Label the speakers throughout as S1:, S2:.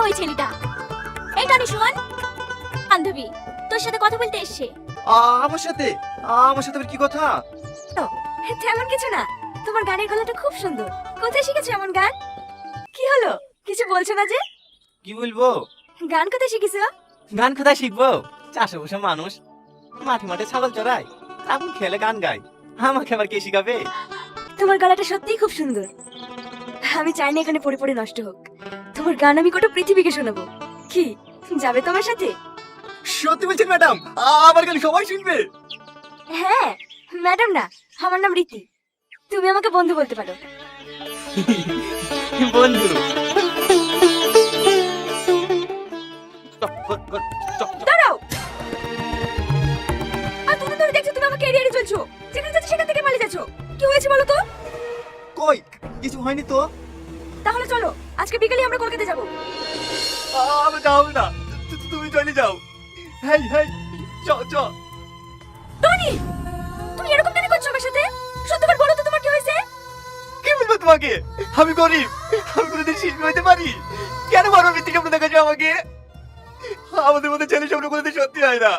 S1: ওই ছেলেটা। এই টনি শোন, বান্ধবী তোর সাথে কথা বলতে এসছে।
S2: আমার সাথে আমার সাথে আবার কি কথা?
S1: তেমন কিছু না, তোমার গানের গলাটা খুব সুন্দর। কোথায় শিখেছো এমন গান? কি হলো, কিছু বলছো না যে?
S2: কি বলবো?
S1: গান কোথায় শিখেছো?
S2: গান কোথায় শিখবো? চাষে বসে মানুষ মাঠে মাঠে ছাগল চড়ায়, এখন খেলে গান গায়। আমাকে আবার কে শিখাবে?
S1: তোমার গলাটা সত্যিই খুব সুন্দর। আমি চাই না এখানে পড়ে পড়ে নষ্ট হোক। তোমার গান আমি গোটা পৃথিবীকে শোনাবো। কি যাবে তোমার সাথে?
S2: সত্যি বলছেন ম্যাডাম? আমার গান সবাই শুনবে?
S1: হ্যাঁ, ম্যাডাম না, আমার নাম রীতি। তুমি আমাকে বন্ধু বলতে পারো।
S2: বন্ধু?
S1: দাঁড়াও, আর তুমি ধরে দেখছো তুমি আমাকে এড়িয়ে চলছো। যেখানে যাচ্ছ সেখান থেকে পালিয়ে যাচ্ছ। কি হয়েছে বলো তো?
S2: কই কিছু হয়নি তো।
S1: তাহলে চলো, আজকে বিকেলে আমরা কলকাতা যাবো।
S2: আমি যাও না, তুমি চলে যাও। হেই হেই, চ চ।
S1: টনি, তুমি এরকম কেন করছো আমার সাথে? সত্যি করে বলো তো তোমার কি হয়েছে?
S2: কি বলবো তোমাকে? আমি গরিব, আমি কোনোদিন শিল্পী হইতে পারি? কেন বারবার মিথ্যে স্বপ্ন দেখাচ্ছ আমাকে? আমাদের মধ্যে ছেলে স্বপ্ন কোনোদিন সত্যি হয় না,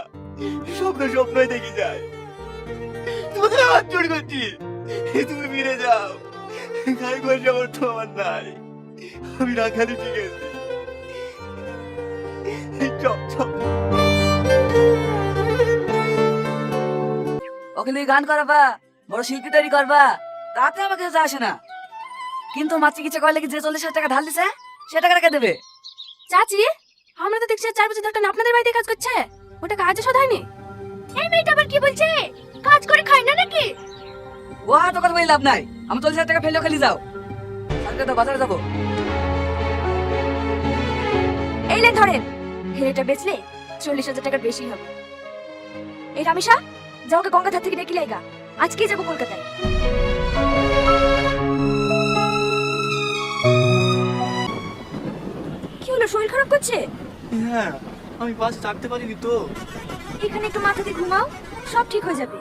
S2: স্বপ্ন স্বপ্নই দেখে যায়। তোমাদের হাত জোড় করছি, তুমি ফিরে যাও। গায়ে ঘর সামর্থ্য আমার নাই, আমি না খালি ঠিক আছে। Chop chop.
S3: ওকে তুই গান করবা, বড় শিল্পী তৈরি করবা, তাতে আমাকে কাছে আসে না। কিন্তু মা চিকিৎসা করলে কি যে 40,000 টাকা ধার দিছে সে টাকা রেখে দেবে?
S1: চাচি, আমরা তো দেখছি 4 বছর ধরে একটা আপনাদের বাড়িতে কাজ করছে। ওটা কাজে শোধ হয়নি। এই মেয়েটা আবার কি বলছে? কাজ করে খায় না নাকি?
S3: ও হয়তো কথা বলে লাভ নাই। আমি 40,000 টাকা ফেলেও খালি যাও, আজকে তো বাজারে যাবো।
S1: এই লেন ধরেন, এটা বেচলে 40,000 টাকার বেশি হবে। এই রামেশা, যাও ওকে গঙ্গাধার থেকে ডেকে লেগা, আজকেই যাবো কলকাতায়। কি হলো, শরীর খারাপ করছে?
S2: হ্যাঁ, আমি বাস চাপতে পারিনি তো।
S1: এখানে একটু মাথা দিয়ে ঘুমাও, সব ঠিক হয়ে যাবে।